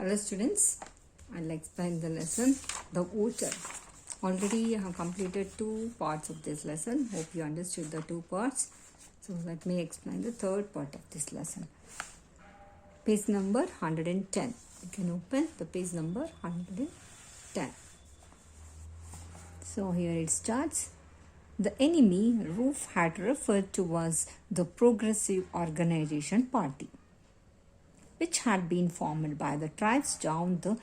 Hello students, I'll explain the lesson, the voter. Already I have completed 2 parts of this lesson. Hope you understood the 2 parts. So let me explain the third part of this lesson. Page number 110. You can open the page number 110. So here it starts. The enemy Roof had referred to was the Progressive Organization Party, which had been formed by the tribes down the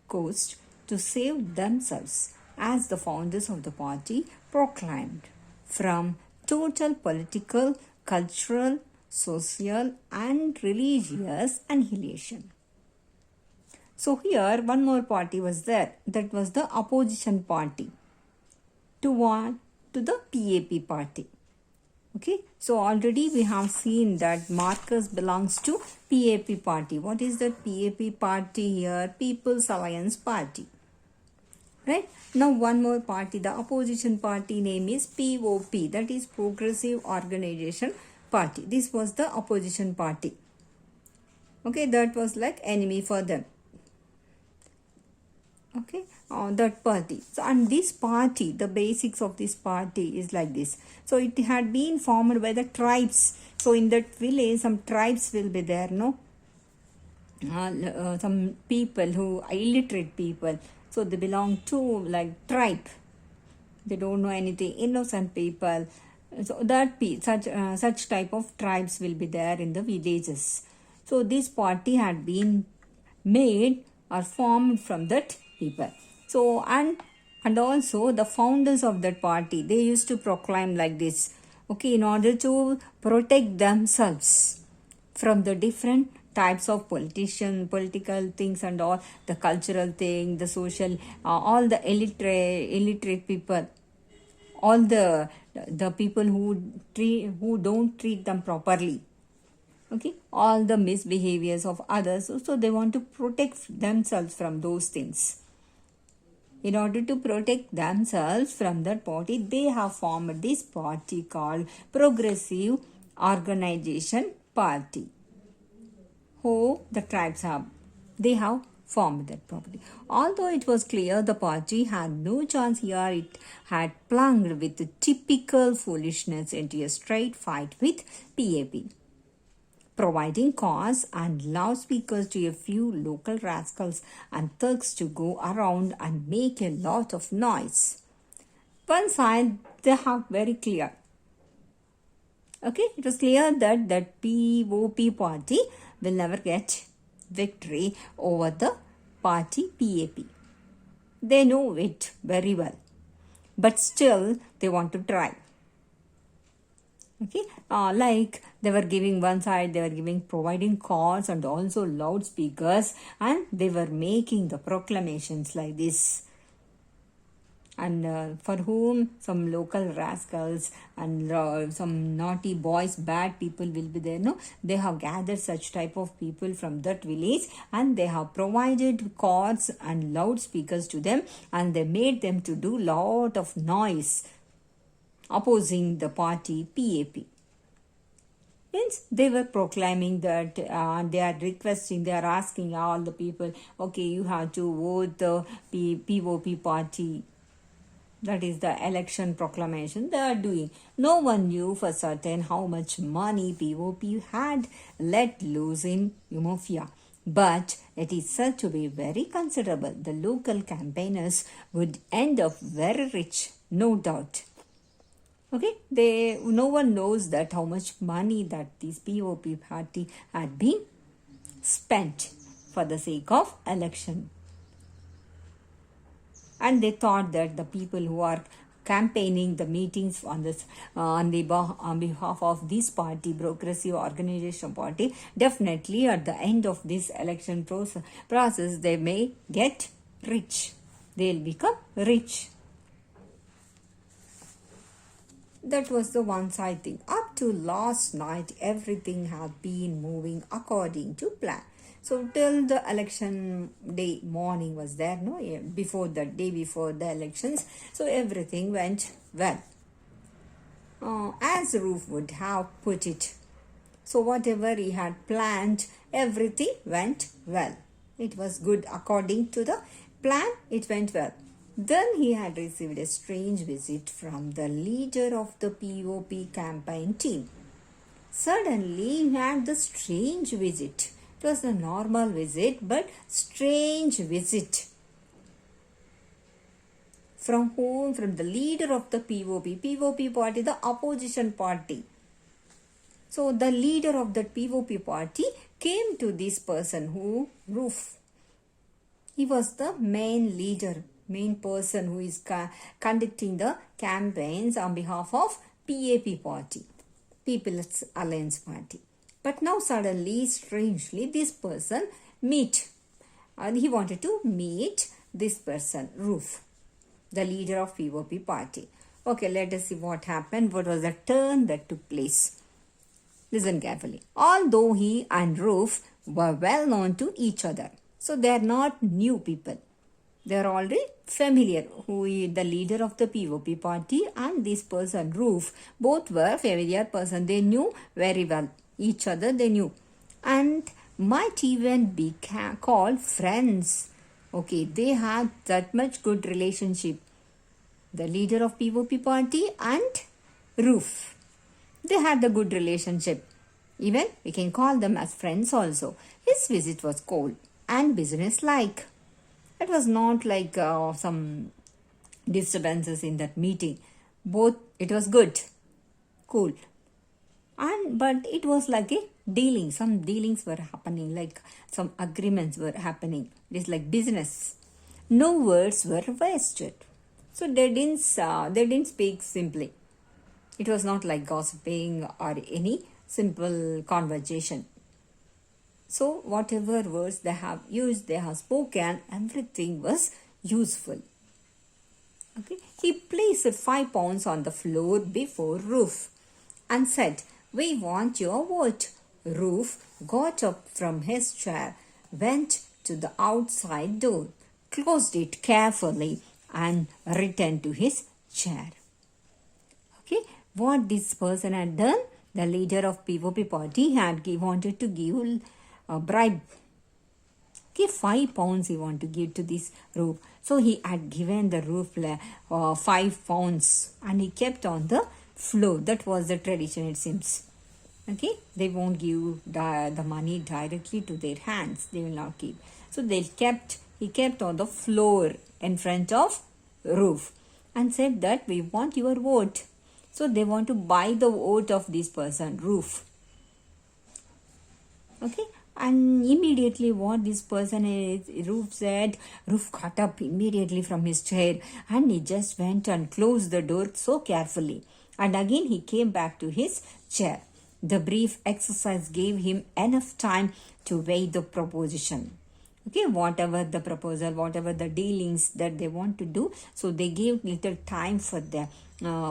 coast to save themselves, as the founders of the party proclaimed, from total political, cultural, social, and religious annihilation. So here one more party was there, that was the opposition party to what? To the PAP party. Okay, so already we have seen that Marcus belongs to PAP party. What is that PAP party here? People's Alliance Party. Right? Now one more party, the opposition party name is POP, that is Progressive Organization Party. This was the opposition party. Okay, that was like enemy for them. Okay, that party. So, and this party, the basics of this party is like this. So it had been formed by the tribes. So in that village, some tribes will be there, no? Some people who are illiterate people. So they belong to like tribe. They don't know anything. Innocent people. So that such type of tribes will be there in the villages. So this party had been made or formed from that people. So and also the founders of that party, they used to proclaim like this, okay, in order to protect themselves from the different types of political things and all, the cultural thing, the social, all the illiterate people, all the people who don't treat them properly. Okay, all the misbehaviors of others. So they want to protect themselves from those things. In order to protect themselves from that party, they have formed this party called Progressive Organization Party. Who the tribes have, they have formed that party. Although it was clear the party had no chance here, it had plunged with typical foolishness into a straight fight with PAP, providing cars and loudspeakers to a few local rascals and thugs to go around and make a lot of noise. One side they have very clear. Okay, it was clear that POP party will never get victory over the party PAP. They know it very well, but still they want to try. Okay, like they were giving one side, they were providing cars and also loudspeakers, and they were making the proclamations like this. And for whom some local rascals and some naughty boys, bad people will be there, no? They have gathered such type of people from that village, and they have provided cars and loudspeakers to them, and they made them to do lot of noise opposing the party PAP. Means they were proclaiming that they are requesting, they are asking all the people, okay, you have to vote the POP party. That is the election proclamation they are doing. No one knew for certain how much money POP had let loose in Umofia, but it is said to be very considerable. The local campaigners would end up very rich, no doubt. Okay, no one knows that how much money that this POP party had been spent for the sake of election. And they thought that the people who are campaigning the meetings on behalf of this party, Progressive Organization Party, definitely at the end of this election process, they may get rich. They'll become rich. That was the one side thing. Up to last night, everything had been moving according to plan. So till the election day morning was there, no? Before the day before the elections, so everything went well. As Roof would have put it. So whatever he had planned, everything went well. It was good according to the plan. It went well. Then he had received a strange visit from the leader of the POP campaign team. Suddenly he had the strange visit. It was a normal visit, but strange visit. From whom? From the leader of the POP. POP party, the opposition party. So the leader of that POP party came to this person who, Roof. He was the main leader, main person who is conducting the campaigns on behalf of PAP party, People's Alliance Party. But now suddenly, strangely, this person he wanted to meet this person, Roof, the leader of POP party. Okay, let us see what happened. What was the turn that took place? Listen carefully. Although he and Roof were well known to each other, so they are not new people. They are already familiar. Who is the leader of the POP party and this person, Roof, both were familiar person. They knew very well each other. They knew, and might even be called friends. Okay, they had that much good relationship. The leader of POP party and Roof, they had the good relationship. Even we can call them as friends also. His visit was cold and business-like. It was not like some disturbances in that meeting. Both, it was good, cool. But it was like a dealing. Some dealings were happening, like some agreements were happening. It is like business. No words were wasted. So they didn't speak simply. It was not like gossiping or any simple conversation. So whatever words they have used, they have spoken, everything was useful. Okay. He placed 5 pounds on the floor before Roof and said, "We want your vote." Roof got up from his chair, went to the outside door, closed it carefully and returned to his chair. Okay. What this person had done, the leader of POP party wanted to give a bribe. Okay, 5 pounds he wanted to give to this Roof. So he had given the Roof 5 pounds and he kept on the floor. That was the tradition, it seems. Okay, they won't give the money directly to their hands. They will not keep. So he kept on the floor in front of Roof and said that we want your vote. So they want to buy the vote of this person, Roof. Okay. And immediately what this person is, Roof said, Roof got up immediately from his chair and he just went and closed the door so carefully. And again he came back to his chair. The brief exercise gave him enough time to weigh the proposition. Okay, whatever the proposal, whatever the dealings that they want to do, so they gave little time for the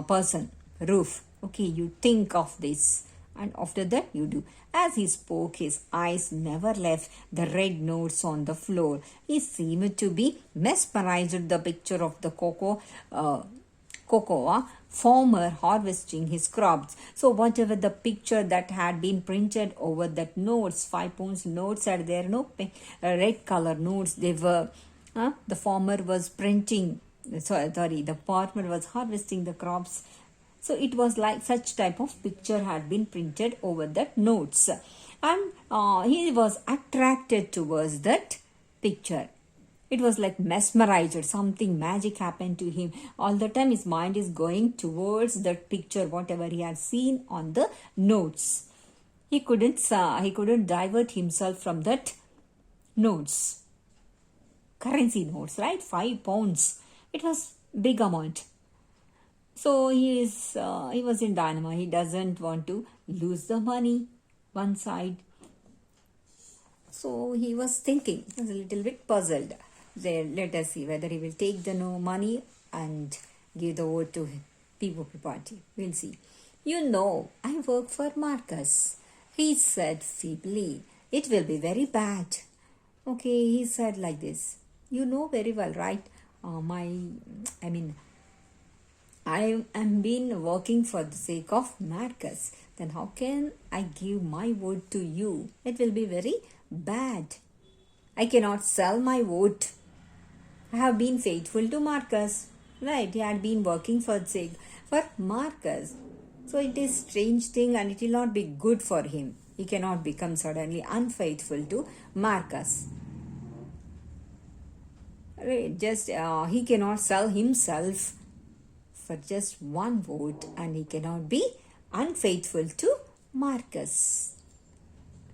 person, Roof. Okay, you think of this. And after that you do. As he spoke, his eyes never left the red notes on the floor. He seemed to be mesmerized with the picture of the cocoa farmer harvesting his crops. So whatever the picture that had been printed over that notes, 5 pounds notes are there, no red color notes. They were the farmer was printing. The farmer was harvesting the crops. So it was like such type of picture had been printed over that notes. And he was attracted towards that picture. It was like mesmerized. Something magic happened to him. All the time his mind is going towards that picture, whatever he had seen on the notes. He couldn't divert himself from that notes. Currency notes, right? 5 pounds. It was big amount. So he was in dilemma. He doesn't want to lose the money, one side. So he was thinking, he was a little bit puzzled. Let us see whether he will take the money and give the vote to POP party. We'll see. "You know, I work for Marcus," he said feebly. "It will be very bad." Okay, he said like this. "You know very well, right? I am been working for the sake of Marcus. Then how can I give my word to you? It will be very bad." I cannot sell my vote. I have been faithful to Marcus. Right, he had been working for Marcus. So it is strange thing and it will not be good for him. He cannot become suddenly unfaithful to Marcus. Right, just he cannot sell himself for just one vote and he cannot be unfaithful to Marcus.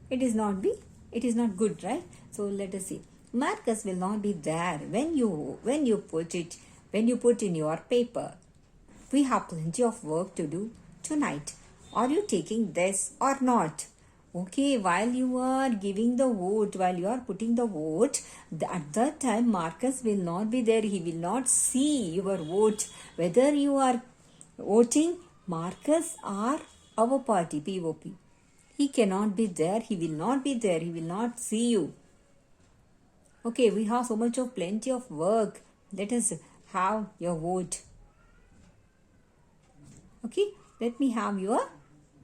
It is not good, right? So let us see. Marcus will not be there when you put in your paper. We have plenty of work to do tonight. Are you taking this or not? Okay, while you are giving the vote, while you are putting the vote, at that time Marcus will not be there. He will not see your vote. Whether you are voting Marcus or our party, POP. He cannot be there. He will not be there. He will not see you. Okay, we have so much of plenty of work. Let us have your vote. Okay, let me have your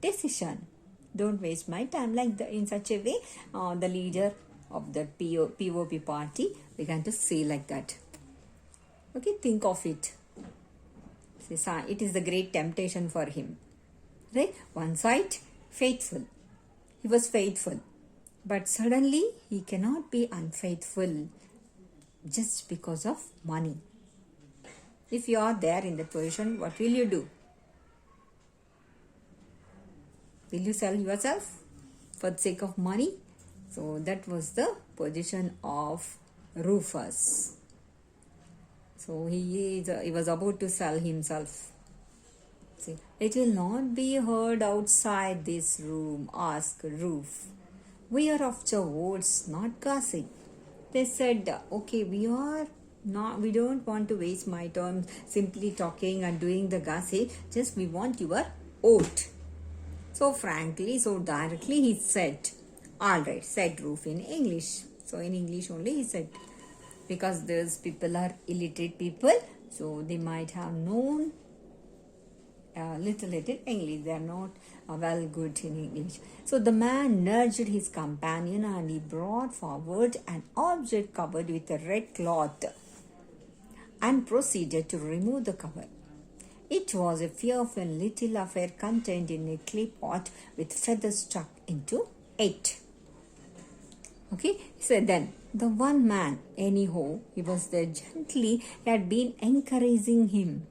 decision. Don't waste my time in such a way. The leader of the POP party began to say like that. Okay, think of it. It is the great temptation for him. Right? One side, faithful. He was faithful. But suddenly, he cannot be unfaithful just because of money. If you are there in that position, what will you do? Will you sell yourself for the sake of money? So that was the position of Rufus. So he was about to sell himself. See, it will not be heard outside this room, asked Ruf. We are after votes, not gossip. They said, okay, we don't want to waste my time simply talking and doing the gossip. Just we want your vote. So frankly, so directly he said, all right, said Ruf in English. So in English only he said, because those people are illiterate people, so they might have known little English. They are not well good in English. So the man nudged his companion and he brought forward an object covered with a red cloth and proceeded to remove the cover. It was a fearful little affair contained in a clay pot with feathers stuck into it. Okay, so then the one man, anyhow, he was there gently, he had been encouraging him.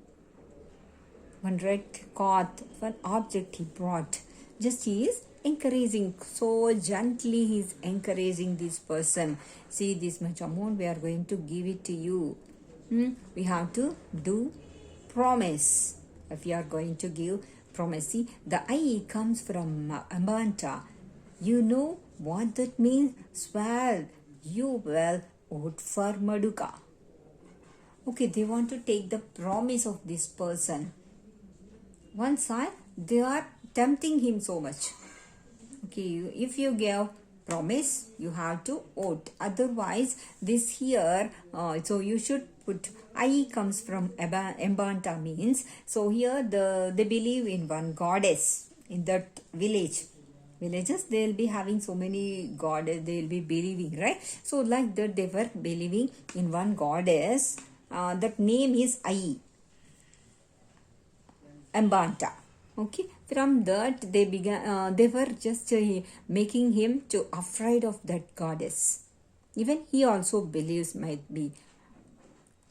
One red cloth, one object he brought. Just he is encouraging, so gently he is encouraging this person. See, this much amount we are going to give it to you. We have to do promise. If you are going to give promise, see, the I comes from Amanta. You know what that means? Swear you will vote for Maduka. Okay, they want to take the promise of this person. One side, they are tempting him so much. Okay, if you give promise, you have to vote. Otherwise, this here, so you should put I comes from Mbanta means. So here they believe in one goddess in that village. Villages, they will be having so many goddess, they will be believing, right? So like that they were believing in one goddess. That name is I. Mbanta. Okay, from that they began. They were just making him to afraid of that goddess. Even he also believes might be.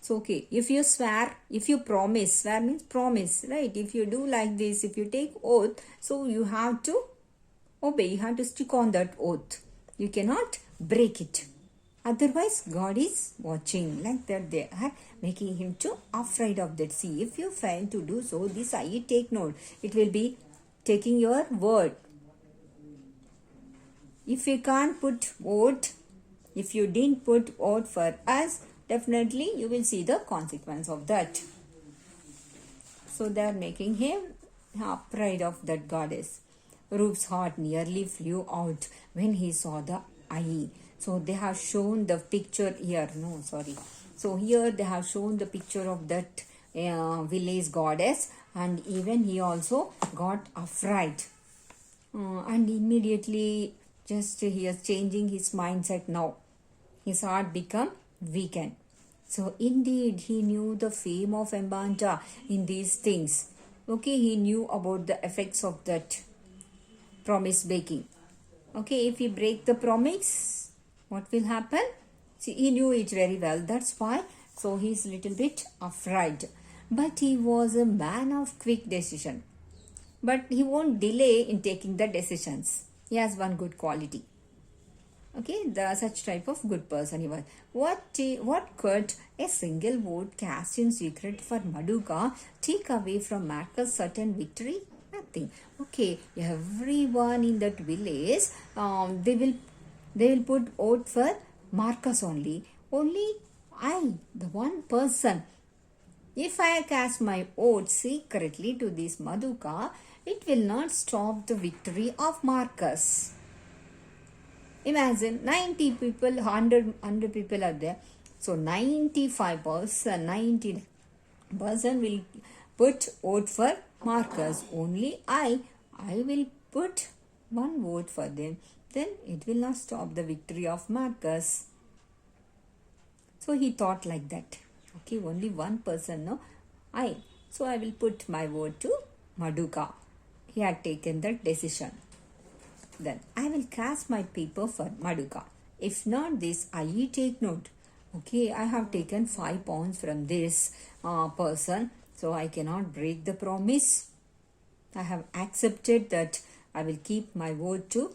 So okay, if you swear, if you promise, swear means promise, right? If you do like this, if you take oath, so you have to obey. You have to stick on that oath. You cannot break it. Otherwise, God is watching. Like that, they are making him too afraid of that. See, if you fail to do so, this I take note. It will be taking your word. If you can't put vote, if you didn't put vote for us, definitely you will see the consequence of that. So they are making him afraid of that goddess. Ruf's heart nearly flew out when he saw the eye. So they have shown the picture here. No, sorry. So here they have shown the picture of that village goddess, and even he also got afraid. And immediately just he is changing his mindset now. his heart became weakened. So indeed, he knew the fame of Mbanja in these things. Okay, he knew about the effects of that promise breaking. Okay, if he break the promise, what will happen? See, he knew it very well. That's why. So he's little bit afraid. But he was a man of quick decision. But he won't delay in taking the decisions. He has one good quality. Okay, such type of good person he was. What could a single vote cast in secret for Maduka take away from Marcus' certain victory? Nothing. Okay, everyone in that village, they will put vote for Marcus only. Only I, the one person. If I cast my vote secretly to this Maduka, it will not stop the victory of Marcus. Imagine 90 people, 100 people are there. So 95%, 90% will put vote for Marcus. Only I will put one vote for them. Then it will not stop the victory of Marcus. So he thought like that. Okay, only one person, no? I. So I will put my vote to Maduka. He had taken that decision. Then I will cast my paper for Maduka. If not this, I take note. Okay, I have taken 5 pounds from this person. So I cannot break the promise. I have accepted that I will keep my word to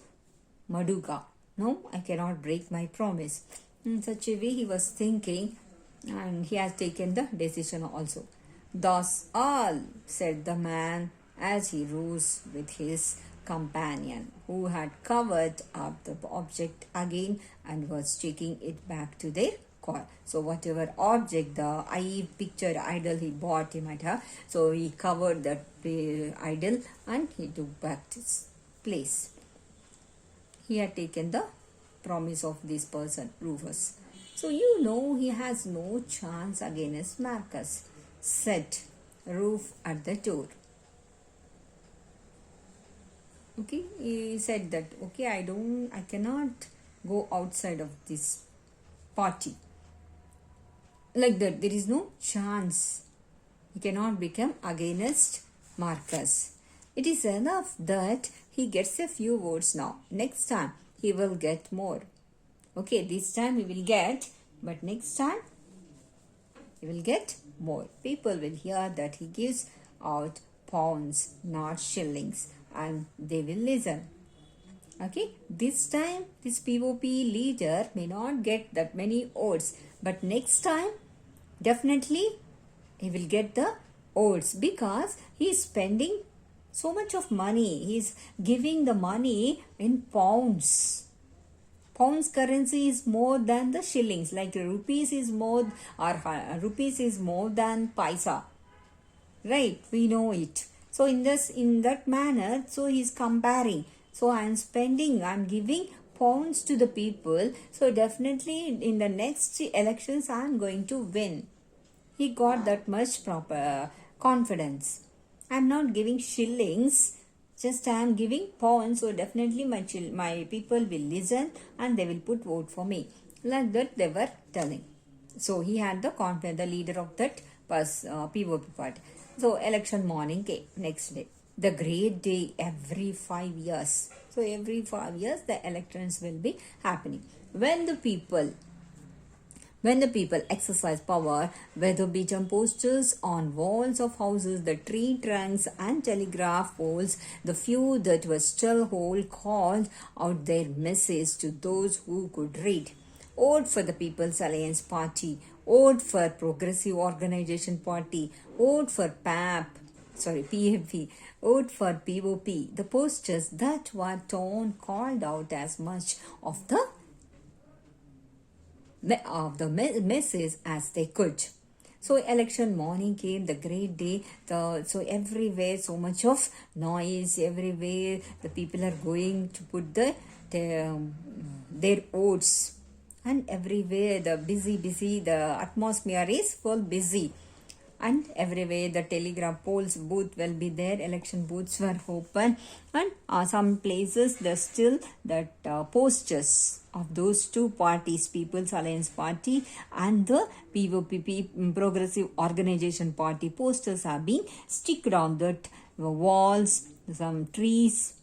Maduka. No, I cannot break my promise. In such a way he was thinking, and he has taken the decision also. Thus all, said the man as he rose with his companion, who had covered up the object again and was taking it back to their car. So whatever object, the picture idol he bought, he might have, so he covered that idol and he took back his place. He had taken the promise of this person, Rufus. So you know he has no chance against Marcus, said Ruf at the door. Okay, he said that, okay, I cannot go outside of this party. Like that, there is no chance. He cannot become against Marcus. It is enough that he gets a few votes now. Next time, he will get more. Okay, this time he will get, but next time, he will get more. People will hear that he gives out pounds, not shillings, and they will listen. Okay, this time this POP leader may not get that many votes, but next time definitely he will get the votes because he is spending so much of money. He is giving the money in pounds. Pounds currency is more than the shillings, like rupees is more, or rupees is more than paisa. Right, we know it. So in that manner, so he is comparing. So I am giving pounds to the people. So definitely in the next elections I am going to win. He got that much proper confidence. I am not giving shillings, just I am giving pounds. So definitely my people will listen and they will put vote for me. Like that they were telling. So he had the confidence, the leader of that POP party. So election morning came, next day. The great day every 5 years. So every 5 years the elections will be happening. When the people exercise power, whether beaten posters on walls of houses, the tree trunks and telegraph poles, the few that were still whole called out their message to those who could read. Vote for the People's Alliance Party. Vote for Progressive Organization Party. Vote for PFP. Vote for POP. The posters that were torn called out as much of the message as they could. So election morning came, the great day. So everywhere so much of noise. Everywhere the people are going to put their votes. And everywhere the busy, the atmosphere is full busy. and everywhere the telegraph poles booth will be there, election booths were open, and some places there's still that posters of those two parties, People's Alliance Party and the POPP, Progressive Organization Party, posters are being sticked on that walls, some trees.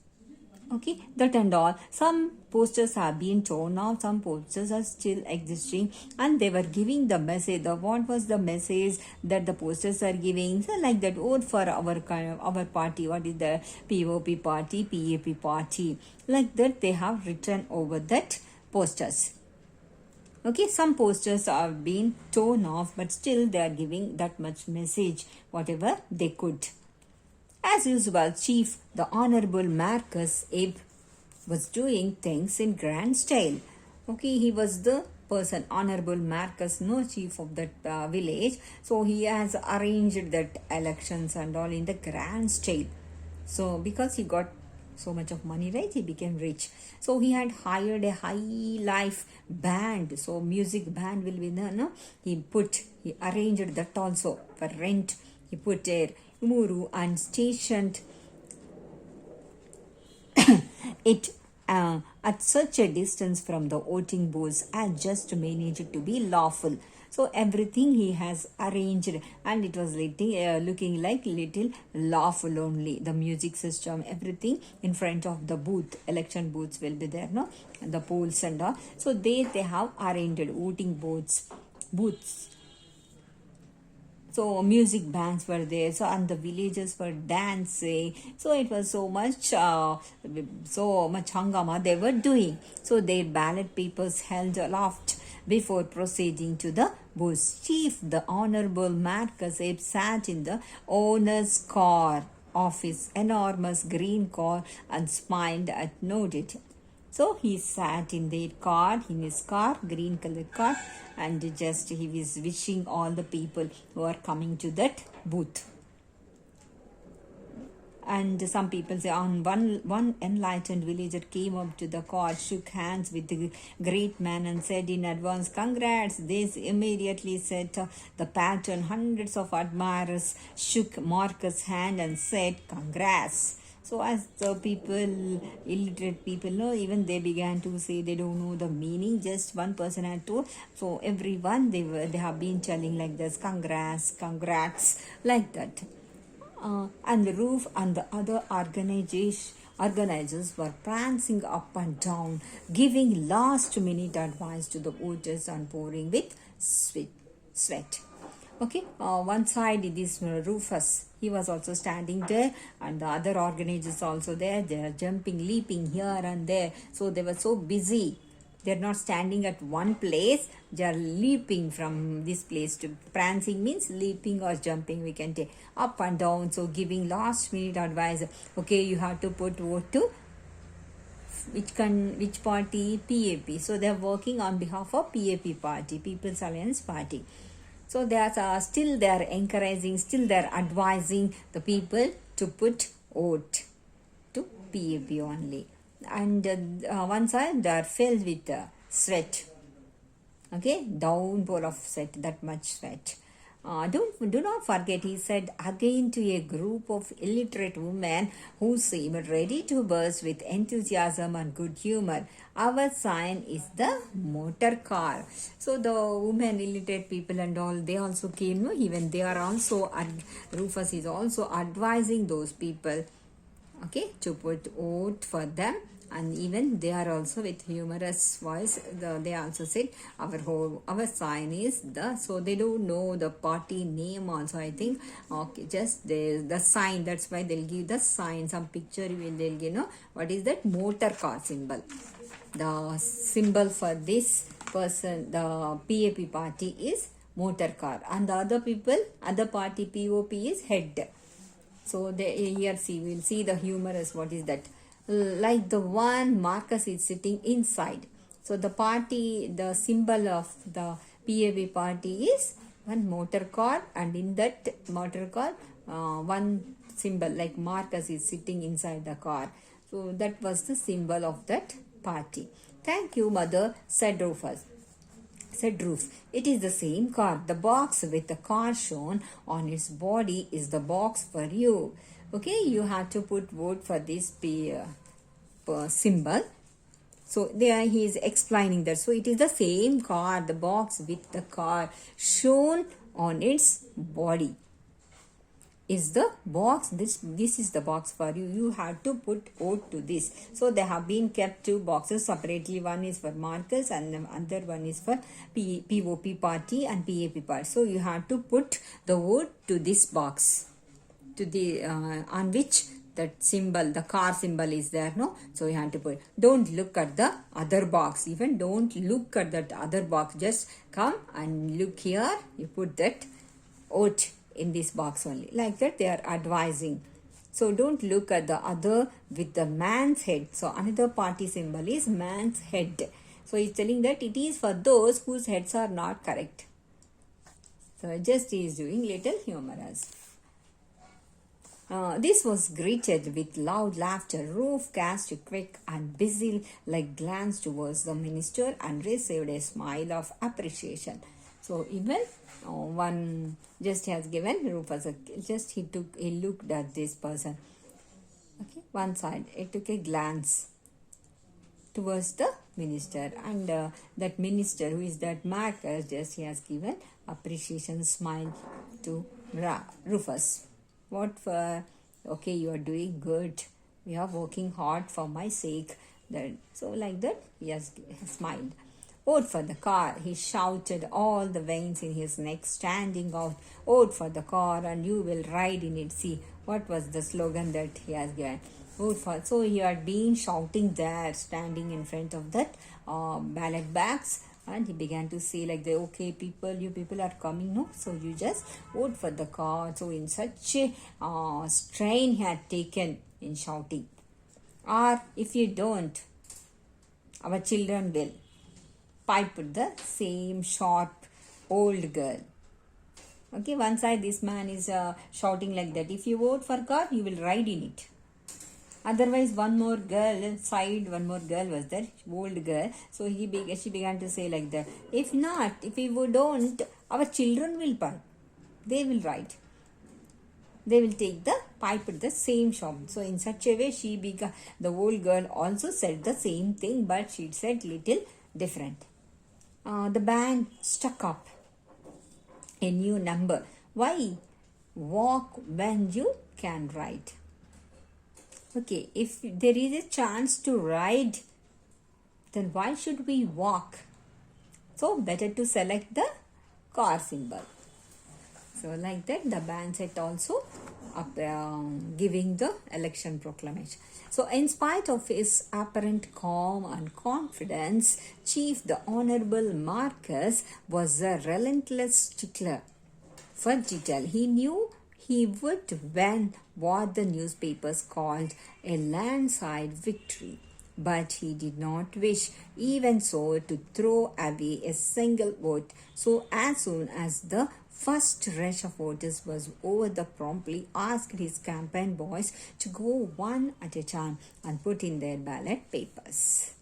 Okay, that and all. Some posters have been torn out, some posters are still existing, and they were giving the message. What was the message that the posters are giving? So like that, vote for our party. What is the POP party, PAP party? Like that, they have written over that posters. Okay, some posters are being torn off, but still they are giving that much message, whatever they could. As usual, Chief, the Honorable Marcus Abe, was doing things in grand style. Okay, he was the person, Honorable Marcus, no chief of that village. So he has arranged that elections and all in the grand style. So because he got so much of money, right, he became rich. So he had hired a high life band. So music band will be there, no? He arranged that also for rent. He put there Muru and stationed it at such a distance from the voting booths as just to manage it to be lawful. So everything he has arranged, and it was looking like little lawful only. The music system, everything in front of the booth, election booths will be there, no? And the polls and all. So they have arranged voting booths. So music bands were there, so and the villagers were dancing. So it was so much hangama they were doing. So their ballot papers held aloft before proceeding to the booth. Chief, the Honorable Marcus Abe, sat in the owner's car of his enormous green car and smiled at noted. So he sat in his car, green colored car, and just he was wishing all the people who are coming to that booth. And some people say, on one enlightened villager came up to the car, shook hands with the great man and said in advance, "Congrats." This immediately set the pattern. Hundreds of admirers shook Marcus' hand and said, "Congrats." So as the people, illiterate people know, even they began to say they don't know the meaning. Just one person had told. So everyone, they have been telling like this, congrats, like that. And the roof and the other organizers were prancing up and down, giving last minute advice to the voters and pouring with sweat. Okay, one side is Rufus. He was also standing there, and the other organizers also there. They are jumping, leaping here and there. So they were so busy. They are not standing at one place. They are leaping from this place to prancing means leaping or jumping. We can take up and down. So giving last minute advice. Okay, you have to put vote to which party? PAP. So they are working on behalf of PAP party, People's Alliance Party. So they are still they are encouraging, still they are advising the people to put vote to PAP only. And one side they are filled with sweat. Okay, downpour of sweat, that much sweat. Do not forget, he said again to a group of illiterate women who seemed ready to burst with enthusiasm and good humor. Our sign is the motor car. So the women, illiterate people and all, they also came, no? Even they are also, Rufus is also advising those people, okay, to put vote for them. And even they are also with humorous voice. They also said our sign is the. So they don't know the party name also. I think okay, just the sign. That's why they'll give the sign. Some picture they'll give. No, what is that? Motor car symbol. The symbol for this person, the PAP party, is motor car, and the other party POP is head. So here we'll see the humorous. What is that? Like the one Marcus is sitting inside. So the symbol of the PAV party is one motor car, and in that motor car, one symbol like Marcus is sitting inside the car. So that was the symbol of that party. Thank you, mother, said Rufus. said roof. It is the same car. The box with the car shown on its body is the box for you. Okay, you have to put vote for this symbol. So there he is explaining that. So it is the same car, the box with the car shown on its body is the box. This is the box for you. You have to put vote to this. So they have been kept two boxes separately. One is for Marcus and the other one is for POP party and PAP party. So you have to put the vote to this box, to the on which that symbol, the car symbol is there, no? So you have to put. Don't look at the other box. Even don't look at that other box. Just come and look here. You put that vote in this box only. Like that they are advising. So don't look at the other with the man's head. So another party symbol is man's head. So he's telling that it is for those whose heads are not correct. So just he is doing little humorous. This was greeted with loud laughter. Roof cast a quick and busy like glance towards the minister and received a smile of appreciation. So even one just has given Rufus just he looked at this person. Okay, one side it took a glance towards the minister, and that minister who is that Marcus, just he has given appreciation smile to Rufus. What for? Okay, you are doing good. You are working hard for my sake. So like that he has smiled. Vote for the car, he shouted, all the veins in his neck standing out. Vote for the car and you will ride in it. See, what was the slogan that he has given? Vote for. So he had been shouting there, standing in front of that ballot bags. And he began to say like, okay, you people are coming, no? So you just vote for the car. So in such a strain he had taken in shouting. Or if you don't, our children will. Piped the same short old girl. Okay, one side this man is shouting like that. If you vote for God, you will ride in it. Otherwise, one more girl was there, old girl. So she began to say like that. If not, if we don't, our children will pipe. They will ride. They will take the pipe at the same shop. So in such a way, the old girl also said the same thing, but she said little different. The band struck up a new number. Why walk when you can ride? Okay, if there is a chance to ride, then why should we walk? So better to select the car symbol. So like that the band set also giving the election proclamation. So in spite of his apparent calm and confidence, the Honorable Marcus was a relentless stickler for detail. He knew he would win what the newspapers called a landslide victory, but he did not wish, even so, to throw away a single vote. So as soon as the first rush of voters was over, the promptly asked his campaign boys to go one at a time and put in their ballot papers.